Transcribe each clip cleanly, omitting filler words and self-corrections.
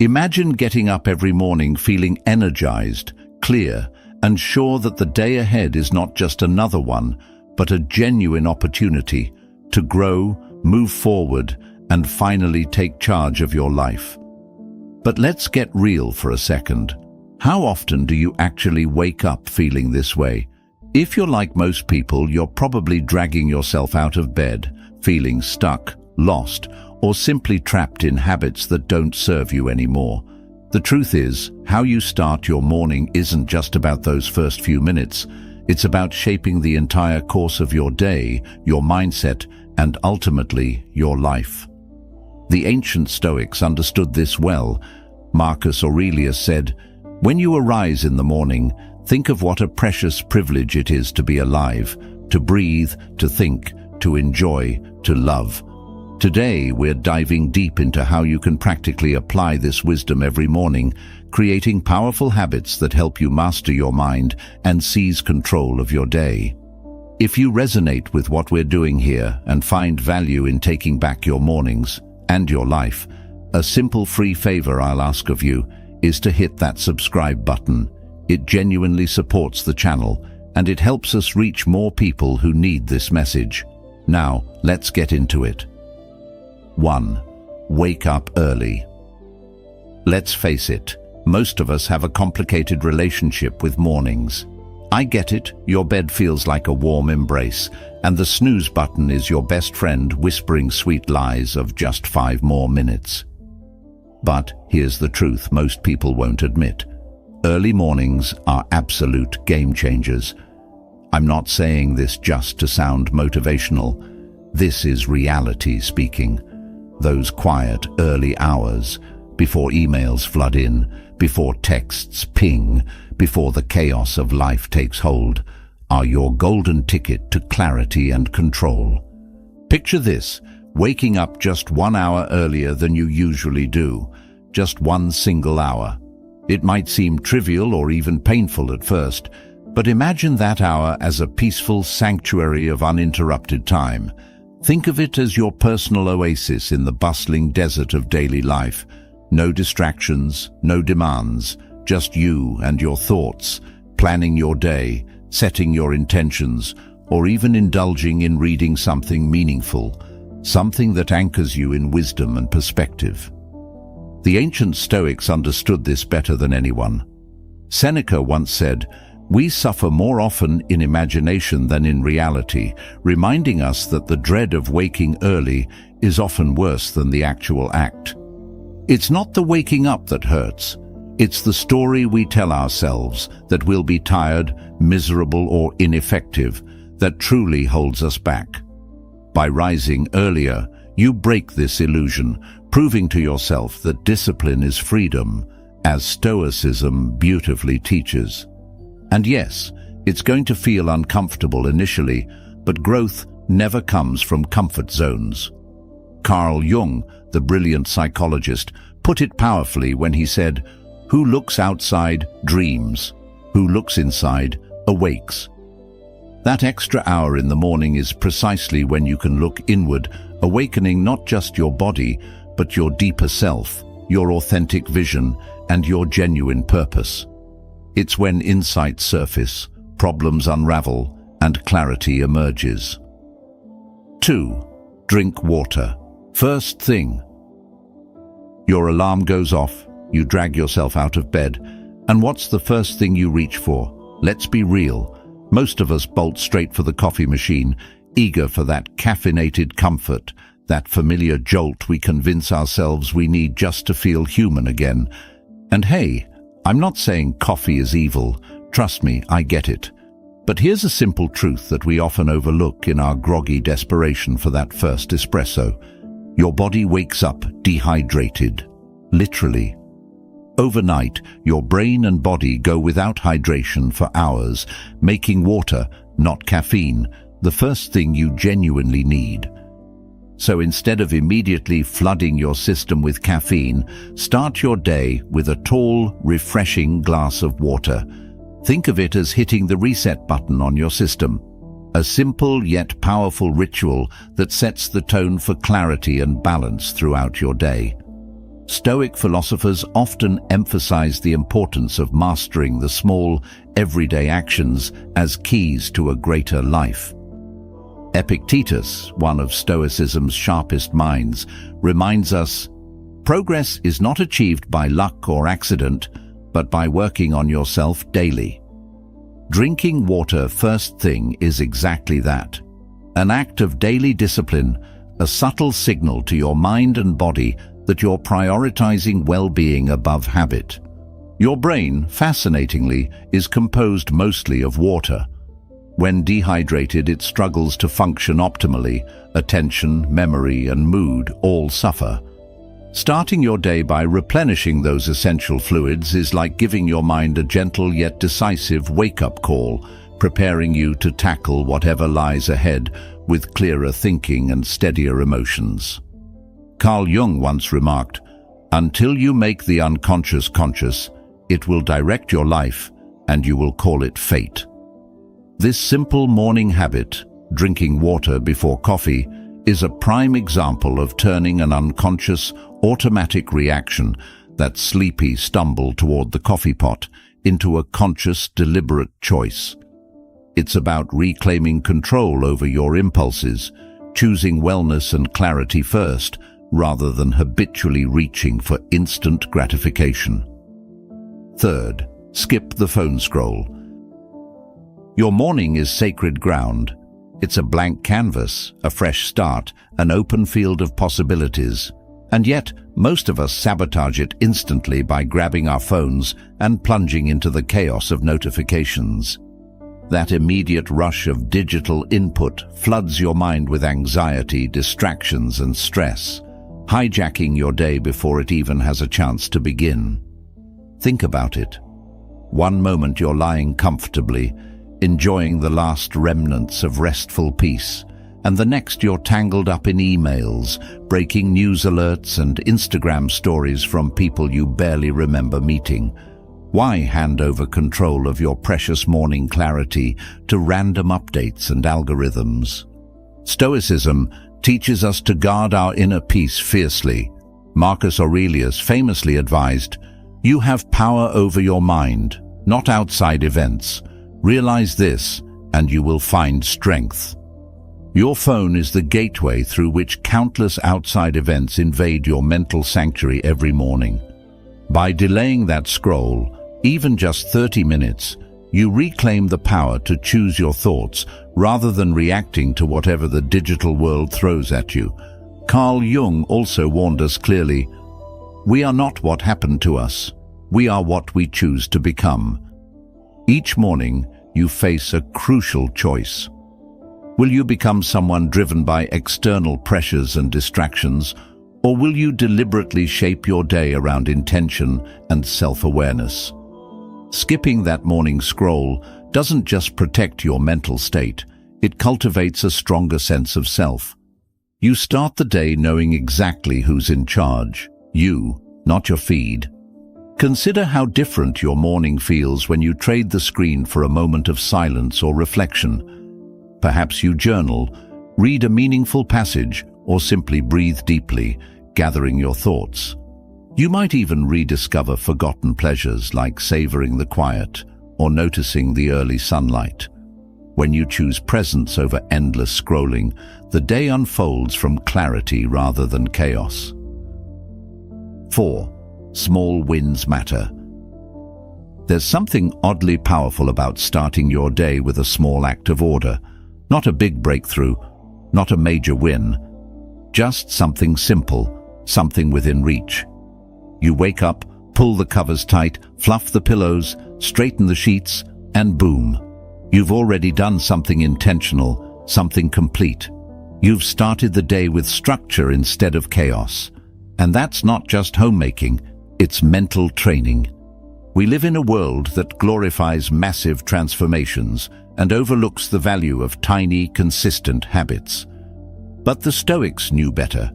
Imagine getting up every morning feeling energized, clear, and sure that the day ahead is not just another one, but a genuine opportunity to grow, move forward, and finally take charge of your life. But let's get real for a second. How often do you actually wake up feeling this way? If you're like most people, you're probably dragging yourself out of bed, feeling stuck, lost, or simply trapped in habits that don't serve you anymore. The truth is, how you start your morning isn't just about those first few minutes. It's about shaping the entire course of your day, your mindset, and ultimately, your life. The ancient Stoics understood this well. Marcus Aurelius said, "When you arise in the morning, think of what a precious privilege it is to be alive, to breathe, to think, to enjoy, to love." Today, we're diving deep into how you can practically apply this wisdom every morning, creating powerful habits that help you master your mind and seize control of your day. If you resonate with what we're doing here and find value in taking back your mornings and your life, a simple free favor I'll ask of you is to hit that subscribe button. It genuinely supports the channel, and it helps us reach more people who need this message. Now, let's get into it. 1. Wake up early. Let's face it, most of us have a complicated relationship with mornings. I get it, your bed feels like a warm embrace, and the snooze button is your best friend whispering sweet lies of just 5 more minutes. But here's the truth most people won't admit. Early mornings are absolute game changers. I'm not saying this just to sound motivational. This is reality speaking. Those quiet early hours, before emails flood in, before texts ping, before the chaos of life takes hold, are your golden ticket to clarity and control. Picture this, waking up just 1 hour earlier than you usually do, just one single hour. It might seem trivial or even painful at first, but imagine that hour as a peaceful sanctuary of uninterrupted time. Think of it as your personal oasis in the bustling desert of daily life. No distractions, no demands, just you and your thoughts, planning your day, setting your intentions, or even indulging in reading something meaningful, something that anchors you in wisdom and perspective. The ancient Stoics understood this better than anyone. Seneca once said, "We suffer more often in imagination than in reality," reminding us that the dread of waking early is often worse than the actual act. It's not the waking up that hurts. It's the story we tell ourselves that we'll be tired, miserable, or ineffective that truly holds us back. By rising earlier, you break this illusion, proving to yourself that discipline is freedom, as Stoicism beautifully teaches. And yes, it's going to feel uncomfortable initially, but growth never comes from comfort zones. Carl Jung, the brilliant psychologist, put it powerfully when he said, "Who looks outside dreams, who looks inside awakes." That extra hour in the morning is precisely when you can look inward, awakening not just your body, but your deeper self, your authentic vision, and your genuine purpose. It's when insights surface, problems unravel, and clarity emerges. 2. Drink water. First thing. Your alarm goes off, you drag yourself out of bed, and what's the first thing you reach for? Let's be real. Most of us bolt straight for the coffee machine, eager for that caffeinated comfort, that familiar jolt we convince ourselves we need just to feel human again. And hey, I'm not saying coffee is evil. Trust me, I get it. But here's a simple truth that we often overlook in our groggy desperation for that first espresso. Your body wakes up dehydrated, literally. Overnight, your brain and body go without hydration for hours, making water, not caffeine, the first thing you genuinely need. So instead of immediately flooding your system with caffeine, start your day with a tall, refreshing glass of water. Think of it as hitting the reset button on your system. A simple yet powerful ritual that sets the tone for clarity and balance throughout your day. Stoic philosophers often emphasize the importance of mastering the small, everyday actions as keys to a greater life. Epictetus, one of Stoicism's sharpest minds, reminds us, progress is not achieved by luck or accident, but by working on yourself daily. Drinking water first thing is exactly that. An act of daily discipline, a subtle signal to your mind and body that you're prioritizing well-being above habit. Your brain, fascinatingly, is composed mostly of water. When dehydrated, it struggles to function optimally. Attention, memory, and mood all suffer. Starting your day by replenishing those essential fluids is like giving your mind a gentle yet decisive wake-up call, preparing you to tackle whatever lies ahead with clearer thinking and steadier emotions. Carl Jung once remarked, "Until you make the unconscious conscious, it will direct your life and you will call it fate." This simple morning habit, drinking water before coffee, is a prime example of turning an unconscious, automatic reaction, that sleepy stumble toward the coffee pot, into a conscious, deliberate choice. It's about reclaiming control over your impulses, choosing wellness and clarity first, rather than habitually reaching for instant gratification. Third, skip the phone scroll. Your morning is sacred ground. It's a blank canvas, a fresh start, an open field of possibilities. And yet, most of us sabotage it instantly by grabbing our phones and plunging into the chaos of notifications. That immediate rush of digital input floods your mind with anxiety, distractions, and stress, hijacking your day before it even has a chance to begin. Think about it. One moment you're lying comfortably, enjoying the last remnants of restful peace, and the next you're tangled up in emails, breaking news alerts, and Instagram stories from people you barely remember meeting. Why hand over control of your precious morning clarity to random updates and algorithms? Stoicism teaches us to guard our inner peace fiercely. Marcus Aurelius famously advised, "You have power over your mind, not outside events. Realize this, and you will find strength." Your phone is the gateway through which countless outside events invade your mental sanctuary every morning. By delaying that scroll, even just 30 minutes, you reclaim the power to choose your thoughts rather than reacting to whatever the digital world throws at you. Carl Jung also warned us clearly, "We are not what happened to us. We are what we choose to become." Each morning, you face a crucial choice. Will you become someone driven by external pressures and distractions, or will you deliberately shape your day around intention and self-awareness? Skipping that morning scroll doesn't just protect your mental state, it cultivates a stronger sense of self. You start the day knowing exactly who's in charge, you, not your feed. Consider how different your morning feels when you trade the screen for a moment of silence or reflection. Perhaps you journal, read a meaningful passage, or simply breathe deeply, gathering your thoughts. You might even rediscover forgotten pleasures like savoring the quiet or noticing the early sunlight. When you choose presence over endless scrolling, the day unfolds from clarity rather than chaos. 4. Small wins matter. There's something oddly powerful about starting your day with a small act of order. Not a big breakthrough, not a major win, just something simple, something within reach. You wake up, pull the covers tight, fluff the pillows, straighten the sheets, and boom. You've already done something intentional, something complete. You've started the day with structure instead of chaos. And that's not just homemaking, it's mental training. We live in a world that glorifies massive transformations and overlooks the value of tiny, consistent habits. But the Stoics knew better.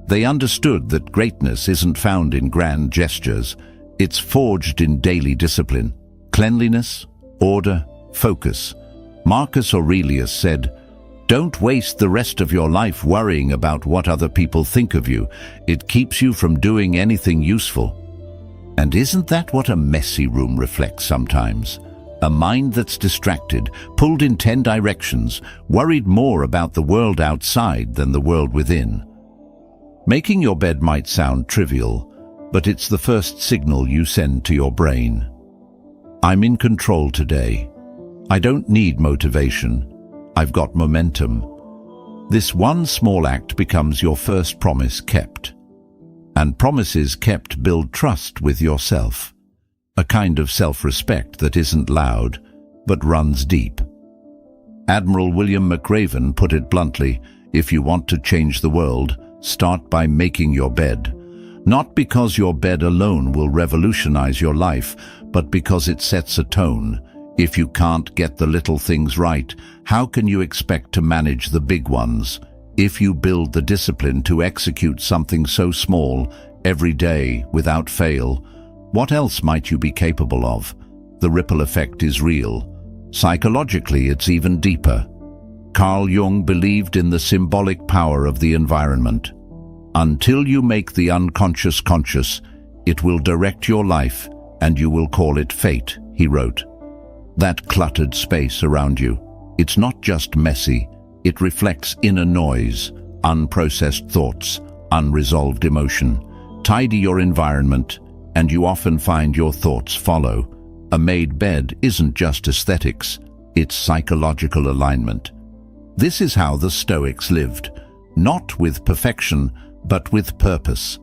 They understood that greatness isn't found in grand gestures. It's forged in daily discipline, cleanliness, order, focus. Marcus Aurelius said, Don't waste the rest of your life worrying about what other people think of you. It keeps you from doing anything useful. And isn't that what a messy room reflects sometimes? A mind that's distracted, pulled in 10 directions, worried more about the world outside than the world within. Making your bed might sound trivial, but it's the first signal you send to your brain. I'm in control today. I don't need motivation. I've got momentum. This one small act becomes your first promise kept. And promises kept build trust with yourself. A kind of self-respect that isn't loud, but runs deep. Admiral William McRaven put it bluntly, if you want to change the world, start by making your bed. Not because your bed alone will revolutionize your life, but because it sets a tone. If you can't get the little things right, how can you expect to manage the big ones? If you build the discipline to execute something so small, every day, without fail, what else might you be capable of? The ripple effect is real. Psychologically, it's even deeper. Carl Jung believed in the symbolic power of the environment. Until you make the unconscious conscious, it will direct your life, and you will call it fate, he wrote. That cluttered space around you, it's not just messy, it reflects inner noise, unprocessed thoughts, unresolved emotion. Tidy your environment, and you often find your thoughts follow. A made bed isn't just aesthetics, it's psychological alignment. This is how the Stoics lived, not with perfection, but with purpose.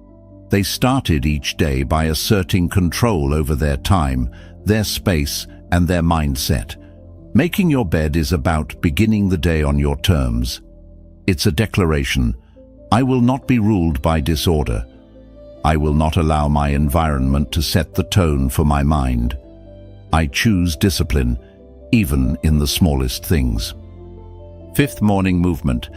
They started each day by asserting control over their time, their space, and their mindset. Making your bed is about beginning the day on your terms. It's a declaration. I will not be ruled by disorder. I will not allow my environment to set the tone for my mind. I choose discipline, even in the smallest things. Fifth morning movement.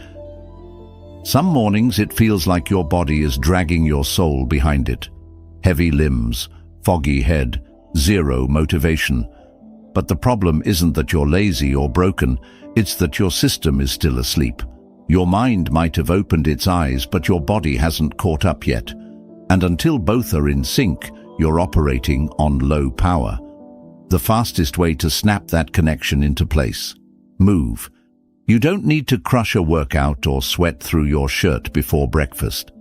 Some mornings it feels like your body is dragging your soul behind it. Heavy limbs, foggy head, zero motivation. But the problem isn't that you're lazy or broken, it's that your system is still asleep. Your mind might have opened its eyes, but your body hasn't caught up yet. And until both are in sync, you're operating on low power. The fastest way to snap that connection into place. Move. You don't need to crush a workout or sweat through your shirt before breakfast.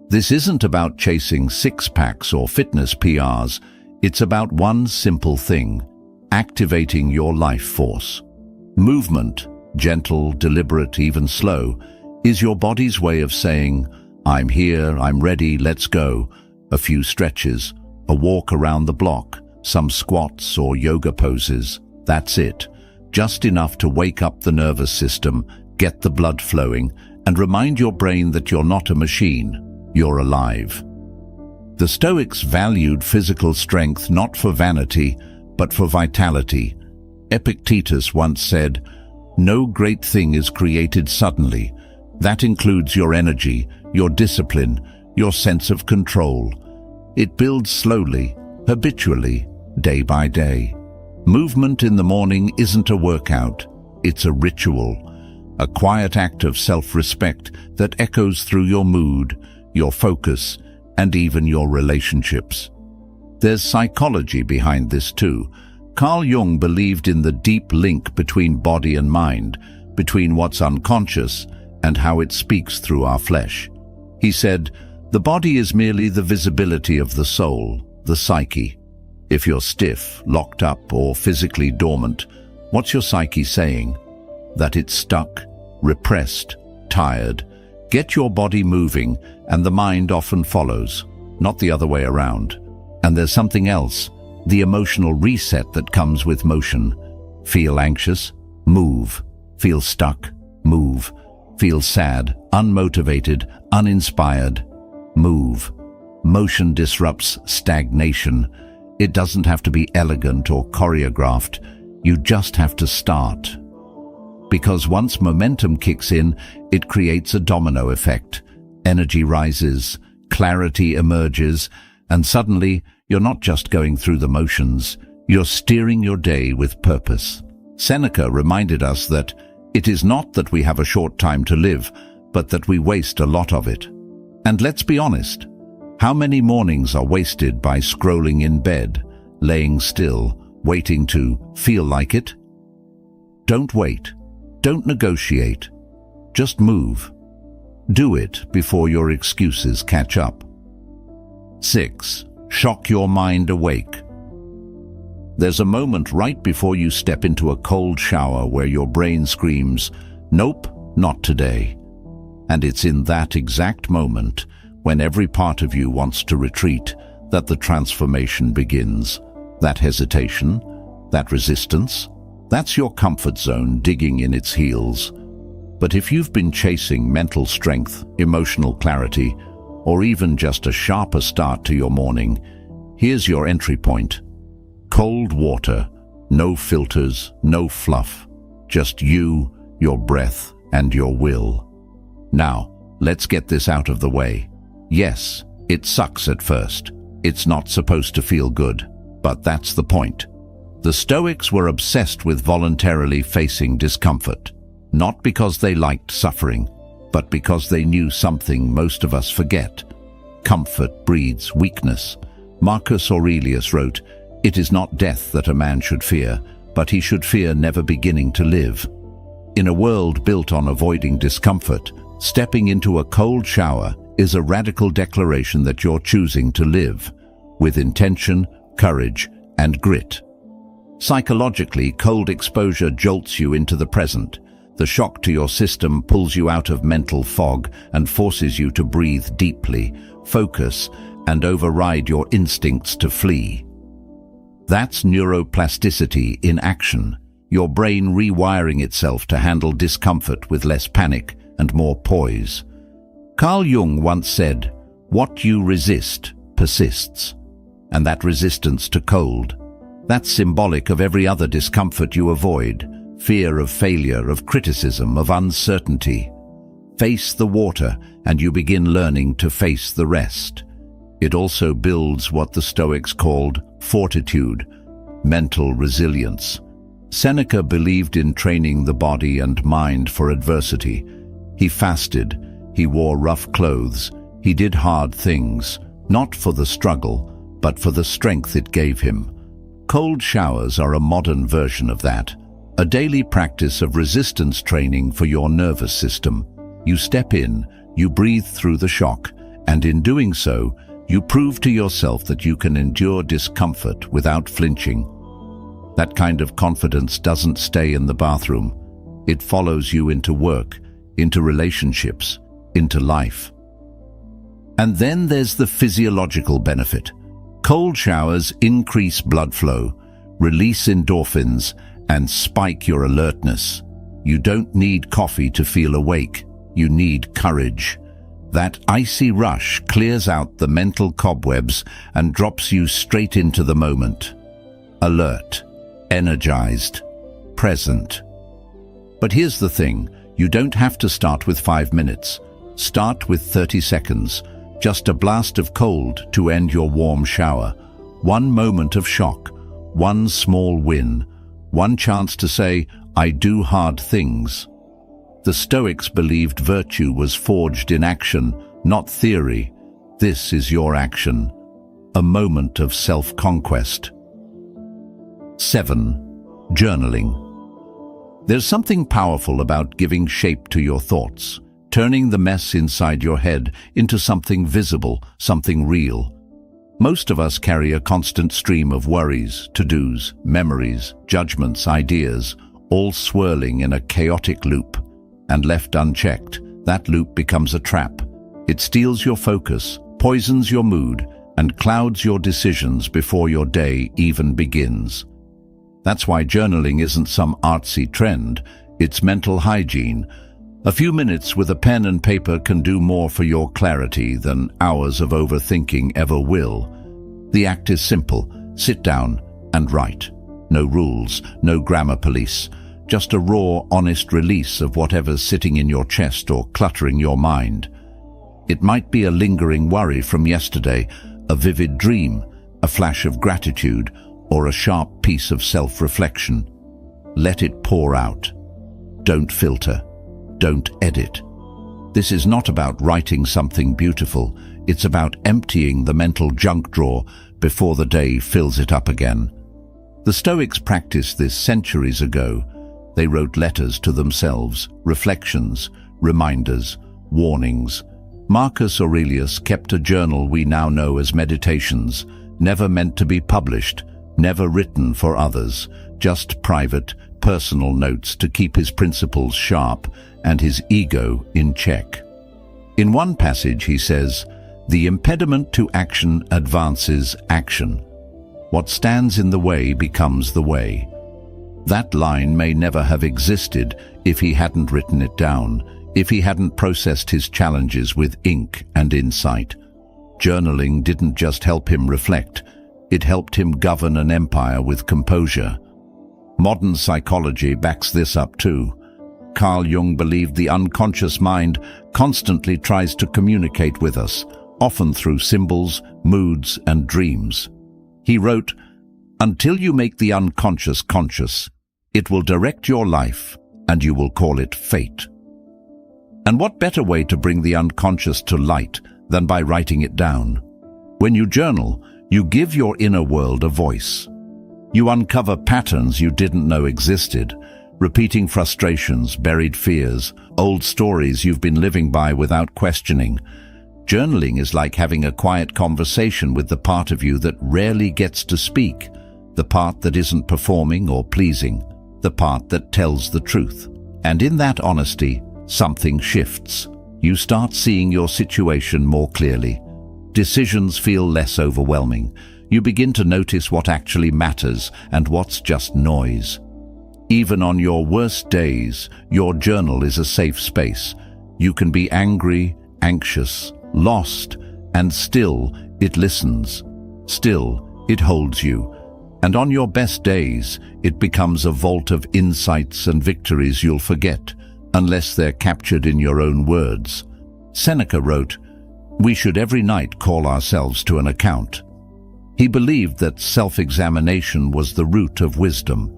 This isn't about chasing six-packs or fitness PRs. It's about one simple thing: activating your life force. Movement, gentle, deliberate, even slow, is your body's way of saying, I'm here, I'm ready, let's go. A few stretches, a walk around the block, some squats or yoga poses. That's it. Just enough to wake up the nervous system, get the blood flowing, and remind your brain that you're not a machine, you're alive. The Stoics valued physical strength not for vanity, but for vitality. Epictetus once said, "No great thing is created suddenly. That includes your energy, your discipline, your sense of control. It builds slowly, habitually, day by day." Movement in the morning isn't a workout, it's a ritual, a quiet act of self-respect that echoes through your mood, your focus, and even your relationships. There's psychology behind this too. Carl Jung believed in the deep link between body and mind, between what's unconscious and how it speaks through our flesh. He said, the body is merely the visibility of the soul, the psyche. If you're stiff, locked up, or physically dormant, what's your psyche saying? That it's stuck, repressed, tired. Get your body moving, and the mind often follows, not the other way around. And there's something else, the emotional reset that comes with motion. Feel anxious? Move. Feel stuck? Move. Feel sad, unmotivated, uninspired? Move. Motion disrupts stagnation. It doesn't have to be elegant or choreographed. You just have to start. Because once momentum kicks in, it creates a domino effect. Energy rises, clarity emerges, and suddenly you're not just going through the motions, you're steering your day with purpose. Seneca reminded us that It is not that we have a short time to live, but that we waste a lot of it. And let's be honest, how many mornings are wasted by scrolling in bed, laying still, waiting to feel like it? Don't wait. Don't negotiate. Just move. Do it before your excuses catch up. 6. Shock your mind awake. There's a moment right before you step into a cold shower where your brain screams, "Nope, not today." And it's in that exact moment, when every part of you wants to retreat, that the transformation begins. That hesitation, that resistance, that's your comfort zone digging in its heels. But if you've been chasing mental strength, emotional clarity, or even just a sharper start to your morning, here's your entry point. Cold water, no filters, no fluff, just you, your breath, and your will. Now, let's get this out of the way. Yes, it sucks at first. It's not supposed to feel good, but that's the point. The Stoics were obsessed with voluntarily facing discomfort, not because they liked suffering, but because they knew something most of us forget. Comfort breeds weakness. Marcus Aurelius wrote, "It is not death that a man should fear, but he should fear never beginning to live." In a world built on avoiding discomfort, stepping into a cold shower is a radical declaration that you're choosing to live, with intention, courage, and grit. Psychologically, cold exposure jolts you into the present. The shock to your system pulls you out of mental fog and forces you to breathe deeply, focus, and override your instincts to flee. That's neuroplasticity in action, your brain rewiring itself to handle discomfort with less panic and more poise. Carl Jung once said, "What you resist persists." And that resistance to cold, that's symbolic of every other discomfort you avoid: fear of failure, of criticism, of uncertainty. Face the water, and you begin learning to face the rest. It also builds what the Stoics called fortitude, mental resilience. Seneca believed in training the body and mind for adversity. He fasted, he wore rough clothes, he did hard things, not for the struggle, but for the strength it gave him. Cold showers are a modern version of that, a daily practice of resistance training for your nervous system. You step in, you breathe through the shock, and in doing so, you prove to yourself that you can endure discomfort without flinching. That kind of confidence doesn't stay in the bathroom. It follows you into work, into relationships, into life. And then there's the physiological benefit. Cold showers increase blood flow, release endorphins, and spike your alertness. You don't need coffee to feel awake. You need courage. That icy rush clears out the mental cobwebs and drops you straight into the moment. Alert, energized, present. But here's the thing, you don't have to start with 5 minutes. Start with 30 seconds, just a blast of cold to end your warm shower. One moment of shock, one small win, one chance to say, "I do hard things." The Stoics believed virtue was forged in action, not theory. This is your action, a moment of self-conquest. 7. Journaling. There's something powerful about giving shape to your thoughts, turning the mess inside your head into something visible, something real. Most of us carry a constant stream of worries, to-dos, memories, judgments, ideas, all swirling in a chaotic loop. And left unchecked, that loop becomes a trap. It steals your focus, poisons your mood, and clouds your decisions before your day even begins. That's why journaling isn't some artsy trend, it's mental hygiene. A few minutes with a pen and paper can do more for your clarity than hours of overthinking ever will. The act is simple: sit down and write. No rules, no grammar police. Just a raw, honest release of whatever's sitting in your chest or cluttering your mind. It might be a lingering worry from yesterday, a vivid dream, a flash of gratitude, or a sharp piece of self-reflection. Let it pour out. Don't filter. Don't edit. This is not about writing something beautiful. It's about emptying the mental junk drawer before the day fills it up again. The Stoics practiced this centuries ago. They wrote letters to themselves, reflections, reminders, warnings. Marcus Aurelius kept a journal we now know as Meditations, never meant to be published, never written for others, just private, personal notes to keep his principles sharp and his ego in check. In one passage he says, "The impediment to action advances action. What stands in the way becomes the way." That line may never have existed if he hadn't written it down, if he hadn't processed his challenges with ink and insight. Journaling didn't just help him reflect, it helped him govern an empire with composure. Modern psychology backs this up too. Carl Jung believed the unconscious mind constantly tries to communicate with us, often through symbols, moods, and dreams. He wrote, "Until you make the unconscious conscious, it will direct your life, and you will call it fate." And what better way to bring the unconscious to light than by writing it down? When you journal, you give your inner world a voice. You uncover patterns you didn't know existed, repeating frustrations, buried fears, old stories you've been living by without questioning. Journaling is like having a quiet conversation with the part of you that rarely gets to speak, the part that isn't performing or pleasing, the part that tells the truth. And in that honesty, something shifts. You start seeing your situation more clearly. Decisions feel less overwhelming. You begin to notice what actually matters and what's just noise. Even on your worst days, your journal is a safe space. You can be angry, anxious, lost, and still it listens. Still, it holds you. And on your best days, it becomes a vault of insights and victories you'll forget, unless they're captured in your own words. Seneca wrote, "We should every night call ourselves to an account." He believed that self-examination was the root of wisdom.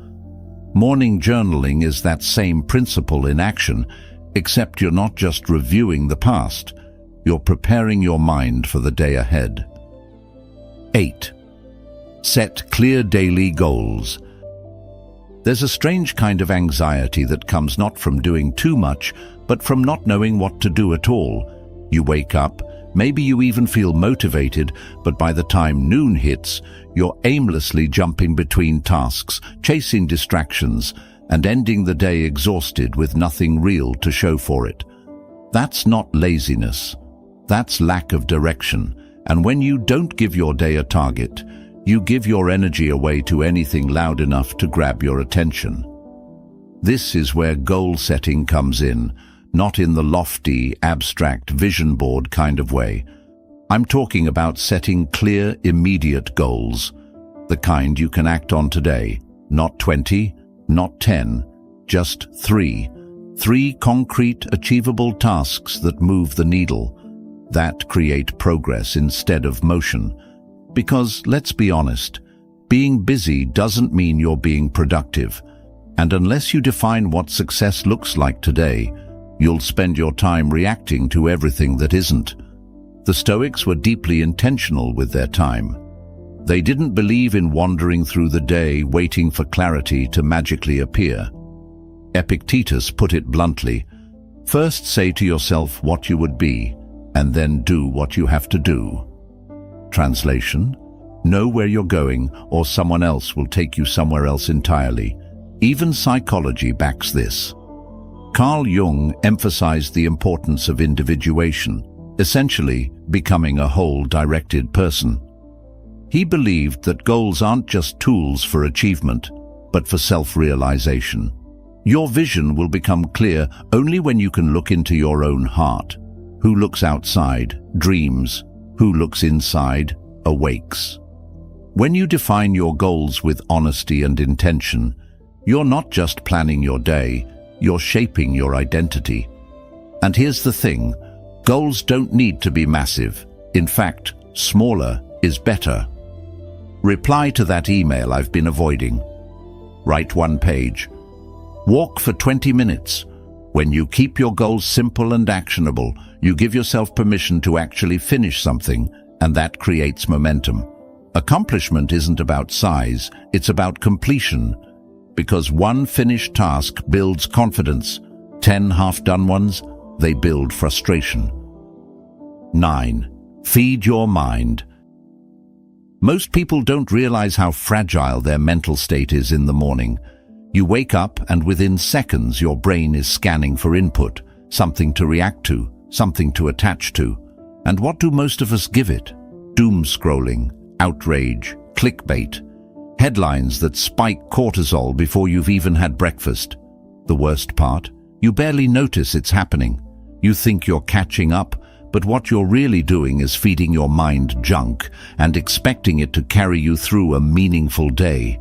Morning journaling is that same principle in action, except you're not just reviewing the past, you're preparing your mind for the day ahead. 8. Set clear daily goals. There's a strange kind of anxiety that comes not from doing too much, but from not knowing what to do at all. You wake up, maybe you even feel motivated, but by the time noon hits, you're aimlessly jumping between tasks, chasing distractions, and ending the day exhausted with nothing real to show for it. That's not laziness. That's lack of direction. And when you don't give your day a target, you give your energy away to anything loud enough to grab your attention. This is where goal setting comes in, not in the lofty, abstract vision board kind of way. I'm talking about setting clear, immediate goals, the kind you can act on today, not 20, not 10, just 3. 3 concrete, achievable tasks that move the needle, that create progress instead of motion. Because, let's be honest, being busy doesn't mean you're being productive. And unless you define what success looks like today, you'll spend your time reacting to everything that isn't. The Stoics were deeply intentional with their time. They didn't believe in wandering through the day waiting for clarity to magically appear. Epictetus put it bluntly, "First say to yourself what you would be, and then do what you have to do." Translation: know where you're going, or someone else will take you somewhere else entirely. Even psychology backs this. Carl Jung emphasized the importance of individuation, essentially becoming a whole-directed person. He believed that goals aren't just tools for achievement, but for self-realization. Your vision will become clear only when you can look into your own heart. Who looks outside, dreams. Who looks inside, awakes. When you define your goals with honesty and intention, you're not just planning your day, you're shaping your identity. And here's the thing, goals don't need to be massive. In fact, smaller is better. Reply to that email I've been avoiding. Write 1 page. Walk for 20 minutes. When you keep your goals simple and actionable, you give yourself permission to actually finish something, and that creates momentum. Accomplishment isn't about size, it's about completion. Because one finished task builds confidence, 10 half-done ones, they build frustration. 9. Feed your mind. Most people don't realize how fragile their mental state is in the morning. You wake up and within seconds your brain is scanning for input, something to react to, something to attach to. And what do most of us give it? Doom scrolling, outrage, clickbait, headlines that spike cortisol before you've even had breakfast. The worst part? You barely notice it's happening. You think you're catching up, but what you're really doing is feeding your mind junk and expecting it to carry you through a meaningful day.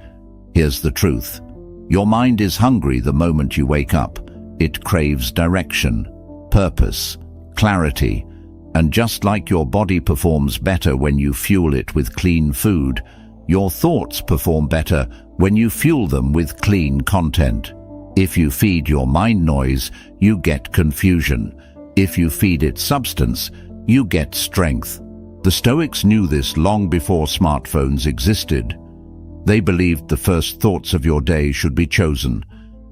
Here's the truth. Your mind is hungry the moment you wake up. It craves direction, purpose, clarity, and just like your body performs better when you fuel it with clean food, your thoughts perform better when you fuel them with clean content. If you feed your mind noise, you get confusion. If you feed it substance, you get strength. The Stoics knew this long before smartphones existed. They believed the first thoughts of your day should be chosen,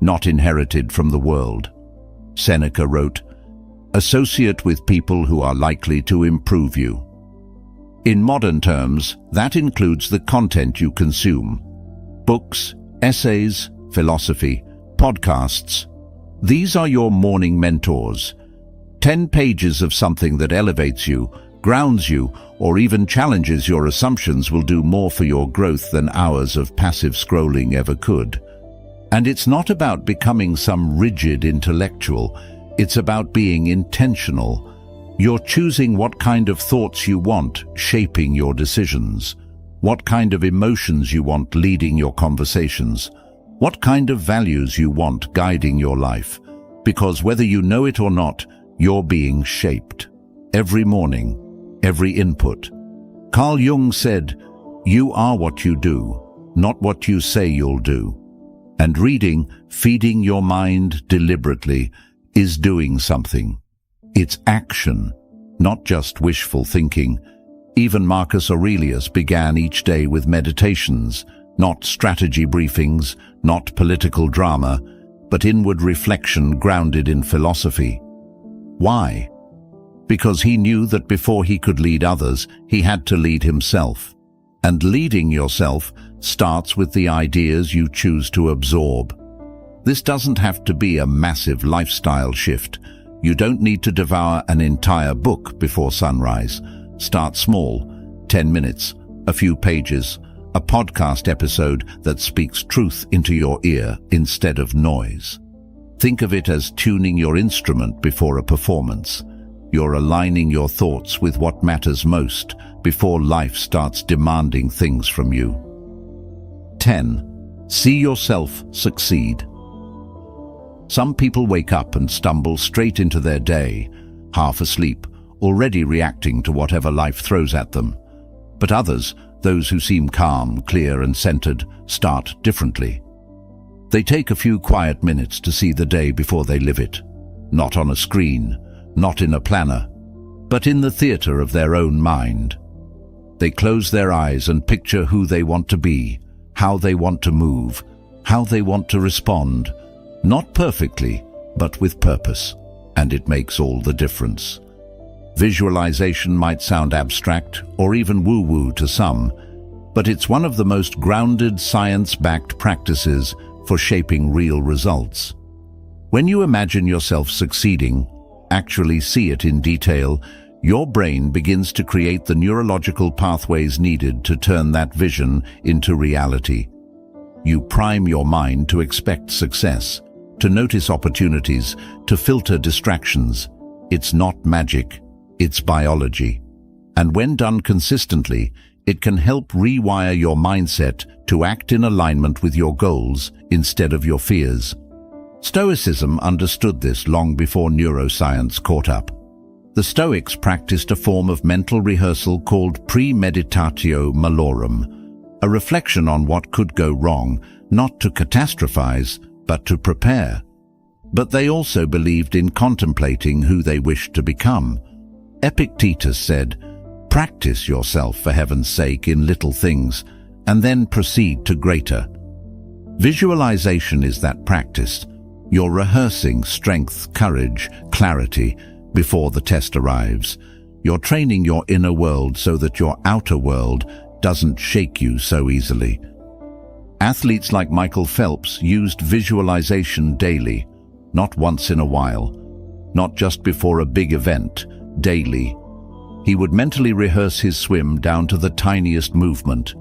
not inherited from the world. Seneca wrote, "Associate with people who are likely to improve you." In modern terms, that includes the content you consume. Books, essays, philosophy, podcasts. These are your morning mentors. 10 pages of something that elevates you, grounds you, or even challenges your assumptions will do more for your growth than hours of passive scrolling ever could. And it's not about becoming some rigid intellectual. It's about being intentional. You're choosing what kind of thoughts you want, shaping your decisions. What kind of emotions you want leading your conversations. What kind of values you want guiding your life. Because whether you know it or not, you're being shaped. Every morning, every input. Carl Jung said, "You are what you do, not what you say you'll do." And reading, feeding your mind deliberately, is doing something. It's action, not just wishful thinking. Even Marcus Aurelius began each day with meditations, not strategy briefings, not political drama, but inward reflection grounded in philosophy. Why? Because he knew that before he could lead others, he had to lead himself. And leading yourself starts with the ideas you choose to absorb. This doesn't have to be a massive lifestyle shift. You don't need to devour an entire book before sunrise. Start small, 10 minutes, a few pages, a podcast episode that speaks truth into your ear instead of noise. Think of it as tuning your instrument before a performance. You're aligning your thoughts with what matters most before life starts demanding things from you. 10. See yourself succeed. Some people wake up and stumble straight into their day, half asleep, already reacting to whatever life throws at them. But others, those who seem calm, clear and centered, start differently. They take a few quiet minutes to see the day before they live it. Not on a screen, not in a planner, but in the theater of their own mind. They close their eyes and picture who they want to be, how they want to move, how they want to respond. Not perfectly, but with purpose, and it makes all the difference. Visualization might sound abstract or even woo-woo to some, but it's one of the most grounded, science-backed practices for shaping real results. When you imagine yourself succeeding, actually see it in detail, your brain begins to create the neurological pathways needed to turn that vision into reality. You prime your mind to expect success, to notice opportunities, to filter distractions. It's not magic, it's biology. And when done consistently, it can help rewire your mindset to act in alignment with your goals instead of your fears. Stoicism understood this long before neuroscience caught up. The Stoics practiced a form of mental rehearsal called premeditatio malorum, a reflection on what could go wrong, not to catastrophize, but to prepare. But they also believed in contemplating who they wished to become. Epictetus said, "Practice yourself, for heaven's sake, in little things, and then proceed to greater." Visualization is that practice. You're rehearsing strength, courage, clarity before the test arrives. You're training your inner world so that your outer world doesn't shake you so easily. Athletes like Michael Phelps used visualization daily, not once in a while, not just before a big event, daily. He would mentally rehearse his swim down to the tiniest movement.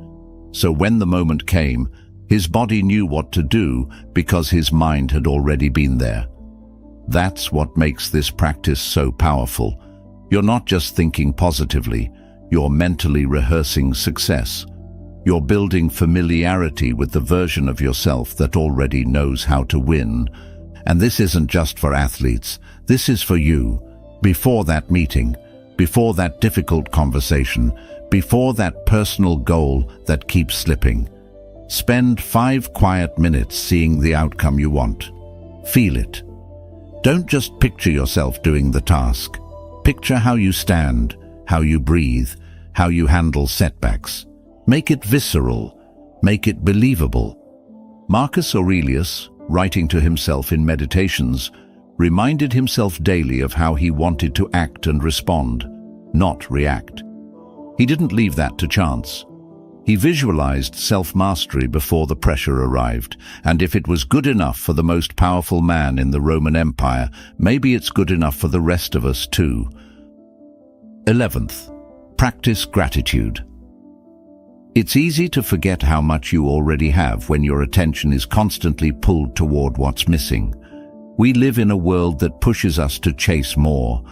So when the moment came, his body knew what to do because his mind had already been there. That's what makes this practice so powerful. You're not just thinking positively, you're mentally rehearsing success. You're building familiarity with the version of yourself that already knows how to win. And this isn't just for athletes, this is for you. Before that meeting, before that difficult conversation, before that personal goal that keeps slipping. Spend 5 quiet minutes seeing the outcome you want. Feel it. Don't just picture yourself doing the task. Picture how you stand, how you breathe, how you handle setbacks. Make it visceral. Make it believable. Marcus Aurelius, writing to himself in Meditations, reminded himself daily of how he wanted to act and respond, not react. He didn't leave that to chance. He visualized self-mastery before the pressure arrived, and if it was good enough for the most powerful man in the Roman Empire, maybe it's good enough for the rest of us too. 11th, practice gratitude. It's easy to forget how much you already have when your attention is constantly pulled toward what's missing. We live in a world that pushes us to chase more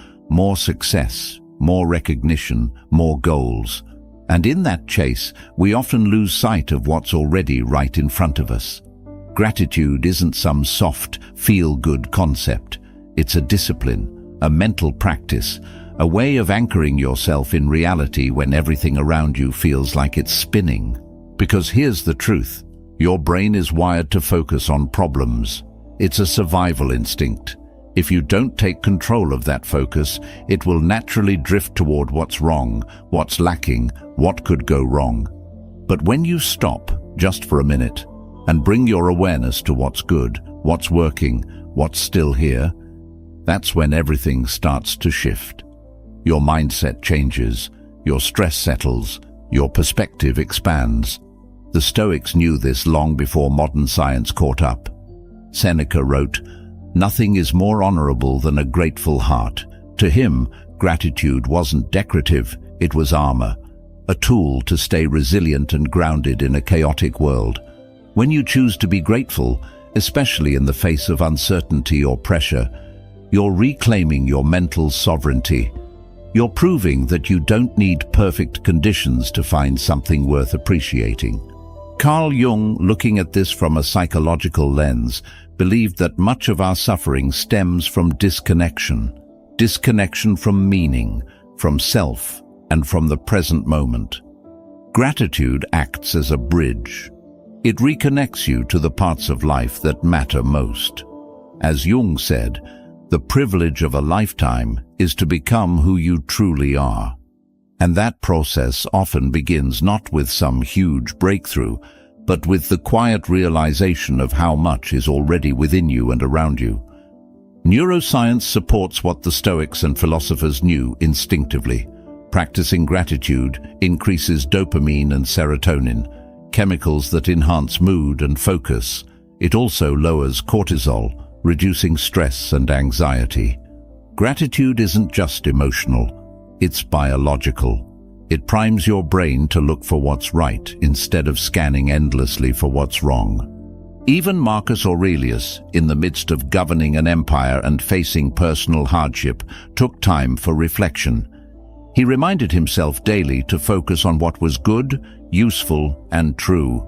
success, more recognition, more goals. And in that chase, we often lose sight of what's already right in front of us. Gratitude isn't some soft, feel-good concept. It's a discipline, a mental practice, a way of anchoring yourself in reality when everything around you feels like it's spinning. Because here's the truth, your brain is wired to focus on problems. It's a survival instinct. If you don't take control of that focus, it will naturally drift toward what's wrong, what's lacking, what could go wrong. But when you stop, just for a minute, and bring your awareness to what's good, what's working, what's still here, that's when everything starts to shift. Your mindset changes, your stress settles, your perspective expands. The Stoics knew this long before modern science caught up. Seneca wrote, "Nothing is more honorable than a grateful heart." To him, gratitude wasn't decorative, it was armor, a tool to stay resilient and grounded in a chaotic world. When you choose to be grateful, especially in the face of uncertainty or pressure, you're reclaiming your mental sovereignty. You're proving that you don't need perfect conditions to find something worth appreciating. Carl Jung, looking at this from a psychological lens, believed that much of our suffering stems from disconnection from meaning, from self, and from the present moment. Gratitude acts as a bridge. It reconnects you to the parts of life that matter most. As Jung said, the privilege of a lifetime is to become who you truly are. And that process often begins not with some huge breakthrough, but with the quiet realization of how much is already within you and around you. Neuroscience supports what the Stoics and philosophers knew instinctively. Practicing gratitude increases dopamine and serotonin, chemicals that enhance mood and focus. It also lowers cortisol, reducing stress and anxiety. Gratitude isn't just emotional, it's biological. It primes your brain to look for what's right instead of scanning endlessly for what's wrong. Even Marcus Aurelius, in the midst of governing an empire and facing personal hardship, took time for reflection. He reminded himself daily to focus on what was good, useful, and true.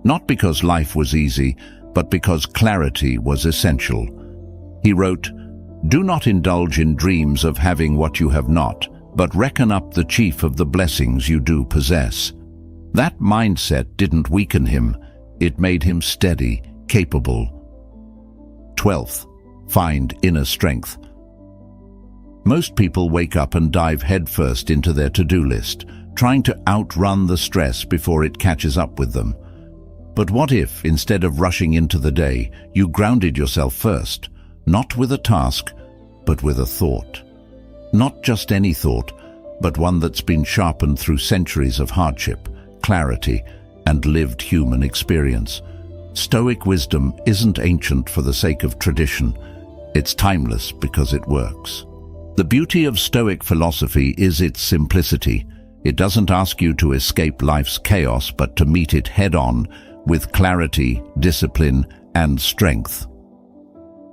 Not because life was easy, but because clarity was essential. He wrote, "Do not indulge in dreams of having what you have not, but reckon up the chief of the blessings you do possess." That mindset didn't weaken him. It made him steady, capable. 12th, find inner strength. Most people wake up and dive headfirst into their to-do list, trying to outrun the stress before it catches up with them. But what if, instead of rushing into the day, you grounded yourself first, not with a task, but with a thought? Not just any thought, but one that's been sharpened through centuries of hardship, clarity, and lived human experience. Stoic wisdom isn't ancient for the sake of tradition. It's timeless because it works. The beauty of Stoic philosophy is its simplicity. It doesn't ask you to escape life's chaos, but to meet it head-on with clarity, discipline, and strength.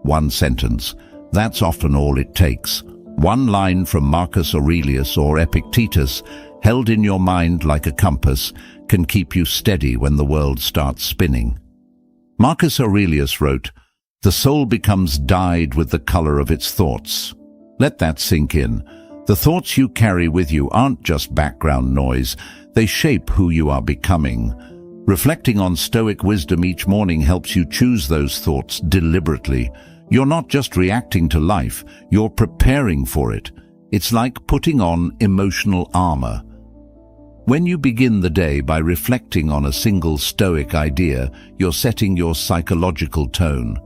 One sentence. That's often all it takes. One line from Marcus Aurelius or Epictetus, held in your mind like a compass, can keep you steady when the world starts spinning. Marcus Aurelius wrote, "The soul becomes dyed with the color of its thoughts." Let that sink in. The thoughts you carry with you aren't just background noise. They shape who you are becoming. Reflecting on Stoic wisdom each morning helps you choose those thoughts deliberately. You're not just reacting to life, you're preparing for it. It's like putting on emotional armor. When you begin the day by reflecting on a single Stoic idea, you're setting your psychological tone.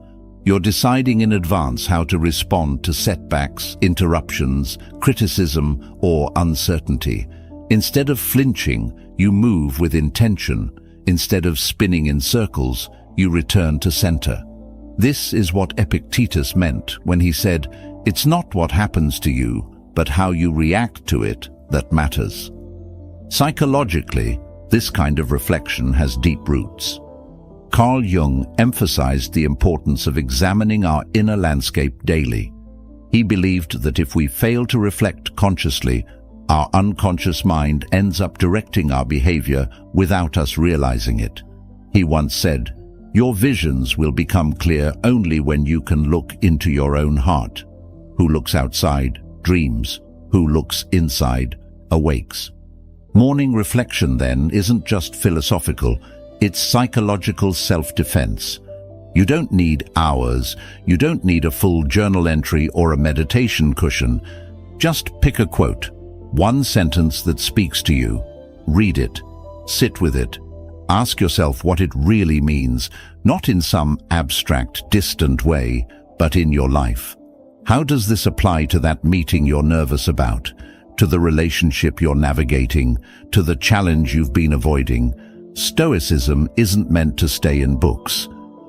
You're deciding in advance how to respond to setbacks, interruptions, criticism, or uncertainty. Instead of flinching, you move with intention. Instead of spinning in circles, you return to center. This is what Epictetus meant when he said, "It's not what happens to you, but how you react to it that matters." Psychologically, this kind of reflection has deep roots. Carl Jung emphasized the importance of examining our inner landscape daily. He believed that if we fail to reflect consciously, our unconscious mind ends up directing our behavior without us realizing it. He once said, "Your visions will become clear only when you can look into your own heart. Who looks outside dreams. Who looks inside awakes." Morning reflection, then, isn't just philosophical, it's psychological self-defense. You don't need hours, you don't need a full journal entry or a meditation cushion. Just pick a quote, one sentence that speaks to you. Read it, sit with it. Ask yourself what it really means, not in some abstract, distant way, but in your life. How does this apply to that meeting you're nervous about, to the relationship you're navigating, to the challenge you've been avoiding? Stoicism isn't meant to stay in books.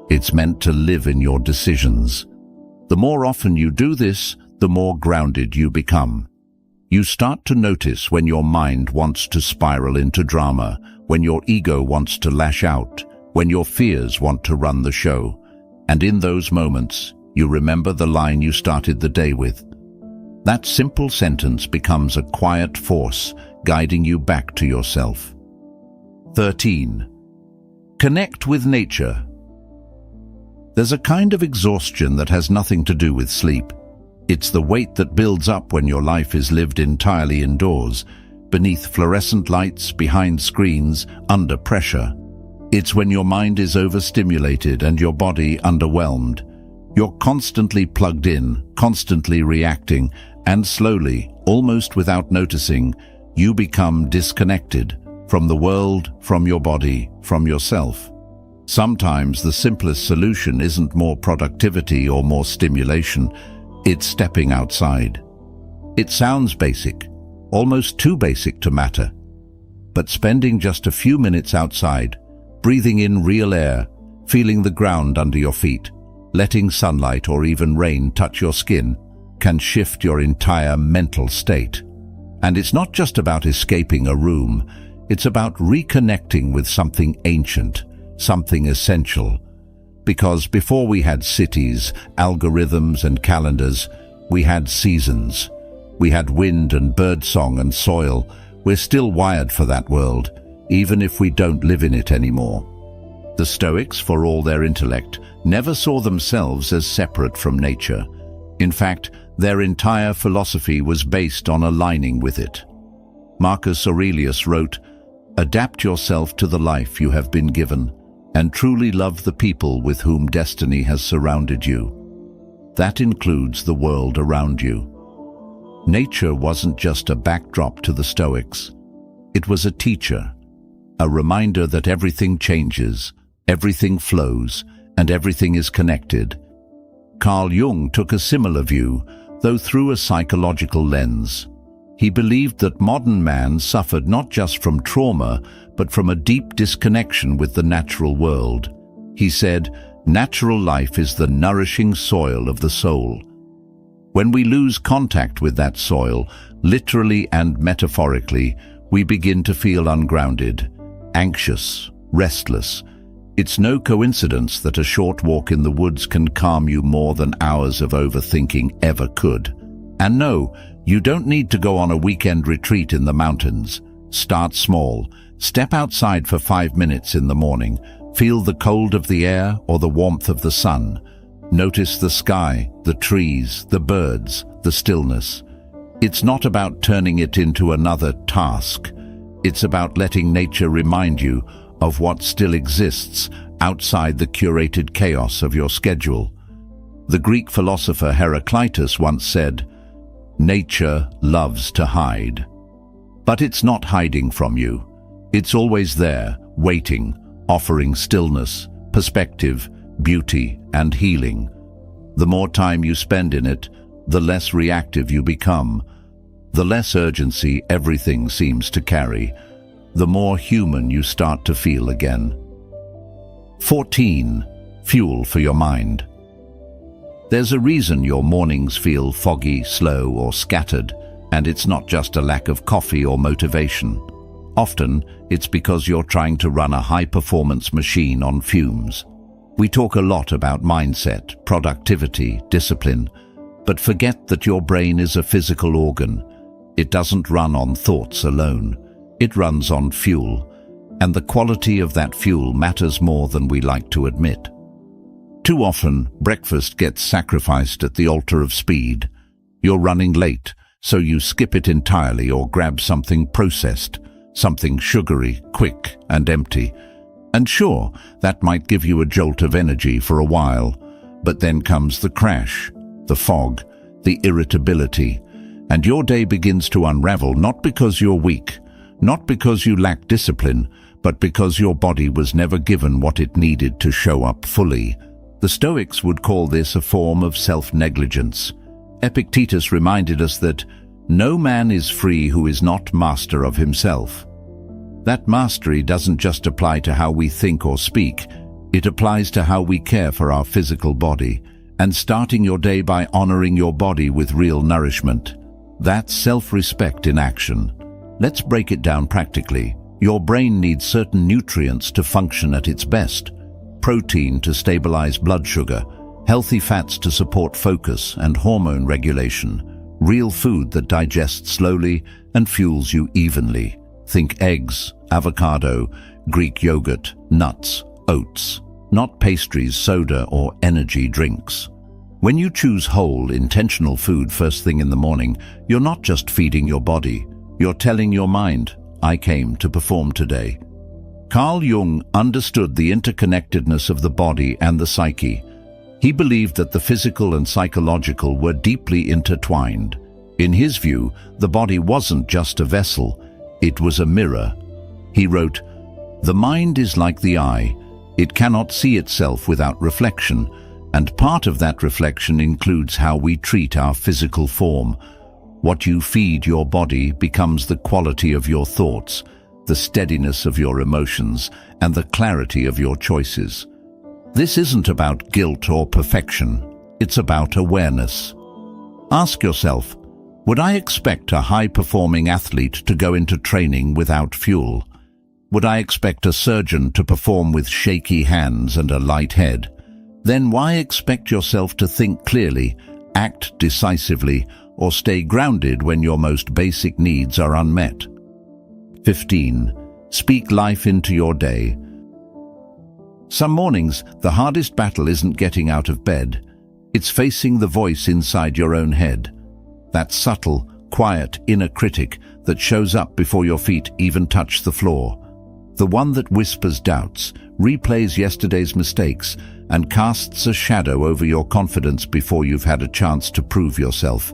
It's meant to live in your decisions. The more often you do this, the more grounded you become. You start to notice when your mind wants to spiral into drama, when your ego wants to lash out, when your fears want to run the show. And in those moments, you remember the line you started the day with. That simple sentence becomes a quiet force, guiding you back to yourself. 13. Connect with nature. There's a kind of exhaustion that has nothing to do with sleep. It's the weight that builds up when your life is lived entirely indoors, beneath fluorescent lights, behind screens, under pressure. It's when your mind is overstimulated and your body underwhelmed. You're constantly plugged in, constantly reacting, and slowly, almost without noticing, you become disconnected from the world, from your body, from yourself. Sometimes the simplest solution isn't more productivity or more stimulation, it's stepping outside. It sounds basic, almost too basic to matter. But spending just a few minutes outside, breathing in real air, feeling the ground under your feet, letting sunlight or even rain touch your skin, can shift your entire mental state. And it's not just about escaping a room, it's about reconnecting with something ancient, something essential. Because before we had cities, algorithms and calendars, we had seasons. We had wind and birdsong and soil. We're still wired for that world, even if we don't live in it anymore. The Stoics, for all their intellect, never saw themselves as separate from nature. In fact, their entire philosophy was based on aligning with it. Marcus Aurelius wrote, "Adapt yourself to the life you have been given. and truly love the people with whom destiny has surrounded you. That includes the world around you. Nature wasn't just a backdrop to the Stoics. It was a teacher, a reminder that everything changes, everything flows, and everything is connected. Carl Jung took a similar view, though through a psychological lens. He believed that modern man suffered not just from trauma, but from a deep disconnection with the natural world. He said, "Natural life is the nourishing soil of the soul." When we lose contact with that soil, literally and metaphorically, we begin to feel ungrounded, anxious, restless. It's no coincidence that a short walk in the woods can calm you more than hours of overthinking ever could. And no, you don't need to go on a weekend retreat in the mountains. Start small. Step outside for 5 minutes in the morning. Feel the cold of the air or the warmth of the sun. Notice the sky, the trees, the birds, the stillness. It's not about turning it into another task. It's about letting nature remind you of what still exists outside the curated chaos of your schedule. The Greek philosopher Heraclitus once said, "Nature loves to hide." But it's not hiding from you. It's always there, waiting, offering stillness, perspective, beauty, and healing. The more time you spend in it, the less reactive you become. The less urgency everything seems to carry, the more human you start to feel again. 14. Fuel for your mind. There's a reason your mornings feel foggy, slow, or scattered, and it's not just a lack of coffee or motivation. Often, it's because you're trying to run a high-performance machine on fumes. We talk a lot about mindset, productivity, discipline, but forget that your brain is a physical organ. It doesn't run on thoughts alone. It runs on fuel, and the quality of that fuel matters more than we like to admit. Too often, breakfast gets sacrificed at the altar of speed. You're running late, so you skip it entirely or grab something processed, something sugary, quick, and empty. And sure, that might give you a jolt of energy for a while, but then comes the crash, the fog, the irritability, and your day begins to unravel not because you're weak, not because you lack discipline, but because your body was never given what it needed to show up fully. The Stoics would call this a form of self-negligence. Epictetus reminded us that no man is free who is not master of himself. That mastery doesn't just apply to how we think or speak, it applies to how we care for our physical body, and starting your day by honoring your body with real nourishment. That's self-respect in action. Let's break it down practically. Your brain needs certain nutrients to function at its best. Protein to stabilize blood sugar, healthy fats to support focus and hormone regulation, real food that digests slowly and fuels you evenly. Think eggs, avocado, Greek yogurt, nuts, oats, not pastries, soda, or energy drinks. When you choose whole, intentional food first thing in the morning, you're not just feeding your body, you're telling your mind, "I came to perform today." Carl Jung understood the interconnectedness of the body and the psyche. He believed that the physical and psychological were deeply intertwined. In his view, the body wasn't just a vessel, it was a mirror. He wrote, "The mind is like the eye. It cannot see itself without reflection, and part of that reflection includes how we treat our physical form. What you feed your body becomes the quality of your thoughts, the steadiness of your emotions, and the clarity of your choices." This isn't about guilt or perfection, it's about awareness. Ask yourself, would I expect a high-performing athlete to go into training without fuel? Would I expect a surgeon to perform with shaky hands and a light head? Then why expect yourself to think clearly, act decisively, or stay grounded when your most basic needs are unmet? 15. Speak life into your day. Some mornings, the hardest battle isn't getting out of bed. It's facing the voice inside your own head. That subtle, quiet inner critic that shows up before your feet even touch the floor. The one that whispers doubts, replays yesterday's mistakes, and casts a shadow over your confidence before you've had a chance to prove yourself.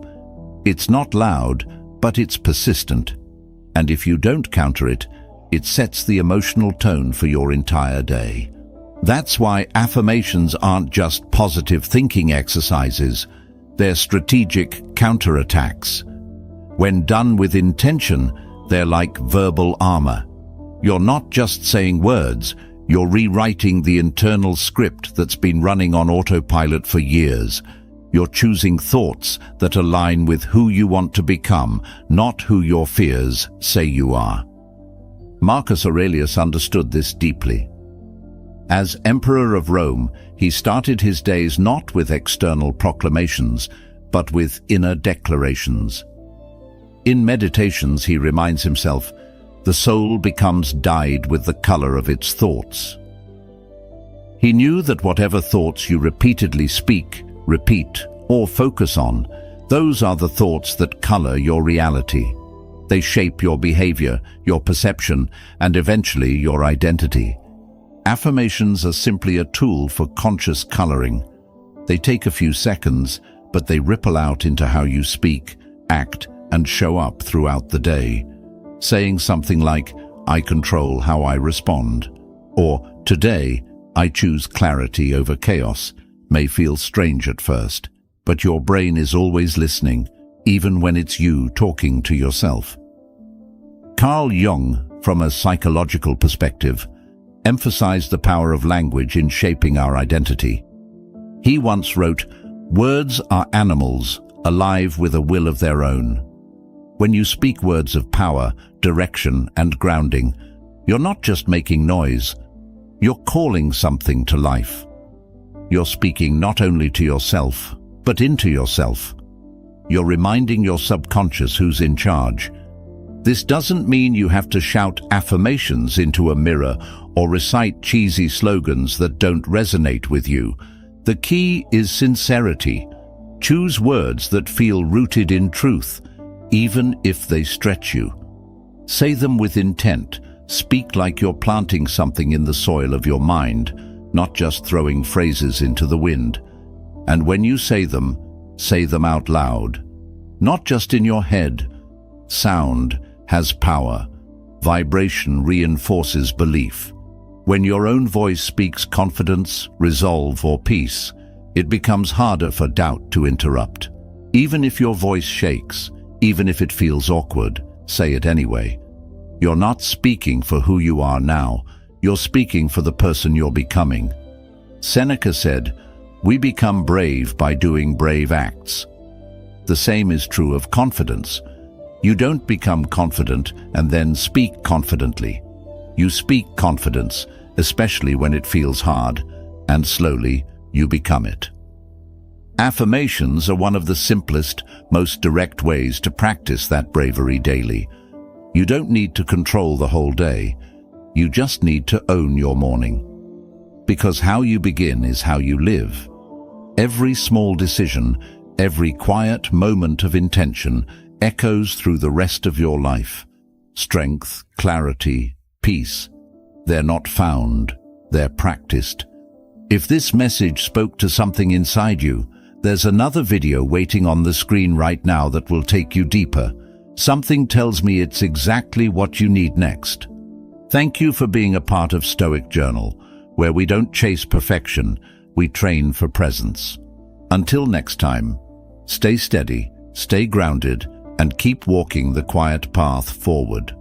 It's not loud, but it's persistent. And if you don't counter it, it sets the emotional tone for your entire day. That's why affirmations aren't just positive thinking exercises. They're strategic counterattacks. When done with intention, they're like verbal armor. You're not just saying words, you're rewriting the internal script that's been running on autopilot for years. You're choosing thoughts that align with who you want to become, not who your fears say you are. Marcus Aurelius understood this deeply. As Emperor of Rome, he started his days not with external proclamations, but with inner declarations. In meditations, he reminds himself, the soul becomes dyed with the color of its thoughts. He knew that whatever thoughts you repeatedly speak, repeat, or focus on, those are the thoughts that color your reality. They shape your behavior, your perception, and eventually your identity. Affirmations are simply a tool for conscious coloring. They take a few seconds, but they ripple out into how you speak, act, and show up throughout the day. Saying something like, I control how I respond, or today, I choose clarity over chaos, may feel strange at first, but your brain is always listening, even when it's you talking to yourself. Carl Jung, from a psychological perspective, emphasized the power of language in shaping our identity. He once wrote, "Words are animals, alive with a will of their own." When you speak words of power, direction, and grounding, you're not just making noise, you're calling something to life. You're speaking not only to yourself, but into yourself. You're reminding your subconscious who's in charge. This doesn't mean you have to shout affirmations into a mirror or recite cheesy slogans that don't resonate with you. The key is sincerity. Choose words that feel rooted in truth, even if they stretch you. Say them with intent. Speak like you're planting something in the soil of your mind, not just throwing phrases into the wind. And when you say them out loud, not just in your head. Sound has power. Vibration reinforces belief. When your own voice speaks confidence, resolve, or peace, it becomes harder for doubt to interrupt. Even if your voice shakes, even if it feels awkward, say it anyway. You're not speaking for who you are now, you're speaking for the person you're becoming. Seneca said, "We become brave by doing brave acts." The same is true of confidence. You don't become confident and then speak confidently. You speak confidence, especially when it feels hard, and slowly you become it. Affirmations are one of the simplest, most direct ways to practice that bravery daily. You don't need to control the whole day. You just need to own your morning. Because how you begin is how you live. Every small decision, every quiet moment of intention echoes through the rest of your life. Strength, clarity, peace. They're not found, they're practiced. If this message spoke to something inside you, there's another video waiting on the screen right now that will take you deeper. Something tells me it's exactly what you need next. Thank you for being a part of Stoic Journal, where we don't chase perfection, we train for presence. Until next time, stay steady, stay grounded, and keep walking the quiet path forward.